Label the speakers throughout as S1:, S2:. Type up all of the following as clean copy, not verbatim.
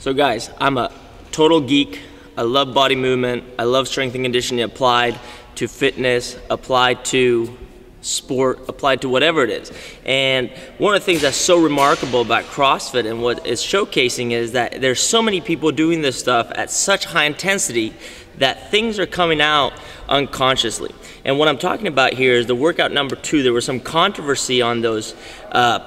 S1: So guys, I'm a total geek. I love body movement. I love strength and conditioning applied to fitness, applied to sport, applied to whatever it is. And one of the things that's so remarkable about CrossFit and what it's showcasing is that there's so many people doing this stuff at such high intensity that things are coming out unconsciously. And what I'm talking about here is the workout number 2. There was some controversy on those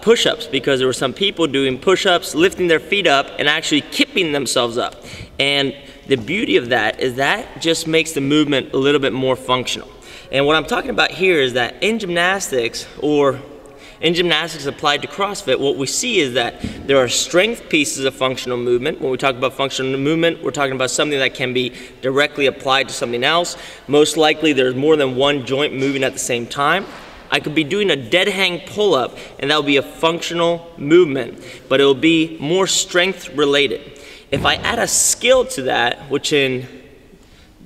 S1: push-ups because there were some people doing push-ups, lifting their feet up, and actually kipping themselves up. And the beauty of that is that just makes the movement a little bit more functional. And what I'm talking about here is that in gymnastics, or in gymnastics applied to CrossFit, what we see is that there are strength pieces of functional movement. When we talk about functional movement, we're talking about something that can be directly applied to something else. Most likely there's more than one joint moving at the same time. I could be doing a dead hang pull-up and that will be a functional movement, but it will be more strength related. If I add a skill to that, which in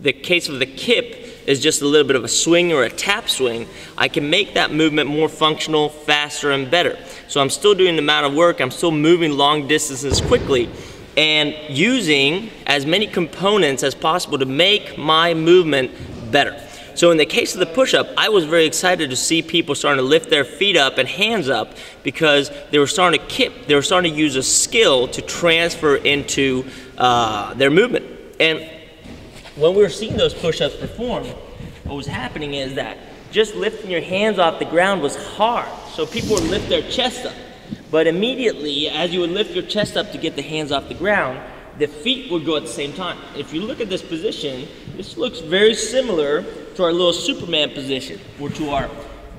S1: the case of the kip is just a little bit of a swing or a tap swing, I can make that movement more functional, faster, and better. So I'm still doing the amount of work, I'm still moving long distances quickly, and using as many components as possible to make my movement better. So in the case of the push-up, I was very excited to see people starting to lift their feet up and hands up because they were starting to kip, they were starting to use a skill to transfer into their movement. And when we were seeing those push-ups perform, what was happening is that just lifting your hands off the ground was hard. So people would lift their chest up. But immediately, as you would lift your chest up to get the hands off the ground, the feet would go at the same time. If you look at this position, this looks very similar to our little Superman position, or to our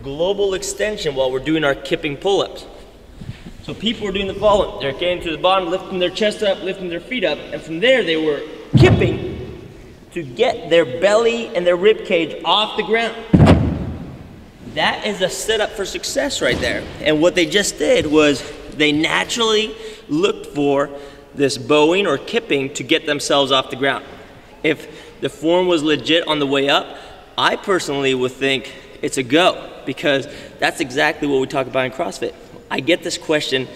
S1: global extension while we're doing our kipping pull-ups. So people were doing the following. They're getting to the bottom, lifting their chest up, lifting their feet up, and from there they were kipping to get their belly and their rib cage off the ground. That is a setup for success right there. And what they just did was they naturally looked for this bowing or kipping to get themselves off the ground. If the form was legit on the way up, I personally would think it's a go, because that's exactly what we talk about in CrossFit. I get this question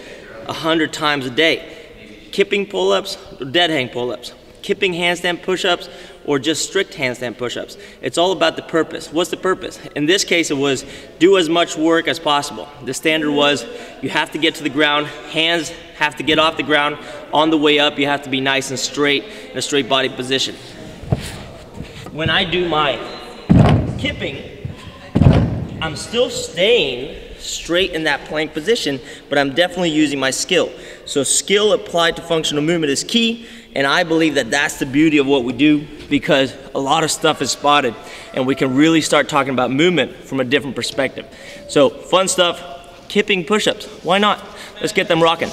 S1: 100 times a day. Kipping pull-ups or dead hang pull-ups? Kipping handstand push-ups or just strict handstand push-ups? It's all about the purpose. What's the purpose? In this case, it was do as much work as possible. The standard was you have to get to the ground, hands have to get off the ground. On the way up, you have to be nice and straight in a straight body position. When I do my kipping, I'm still staying straight in that plank position, but I'm definitely using my skill. So skill applied to functional movement is key, and I believe that that's the beauty of what we do, because a lot of stuff is spotted and we can really start talking about movement from a different perspective. So fun stuff, kipping push-ups, why not? Let's get them rocking.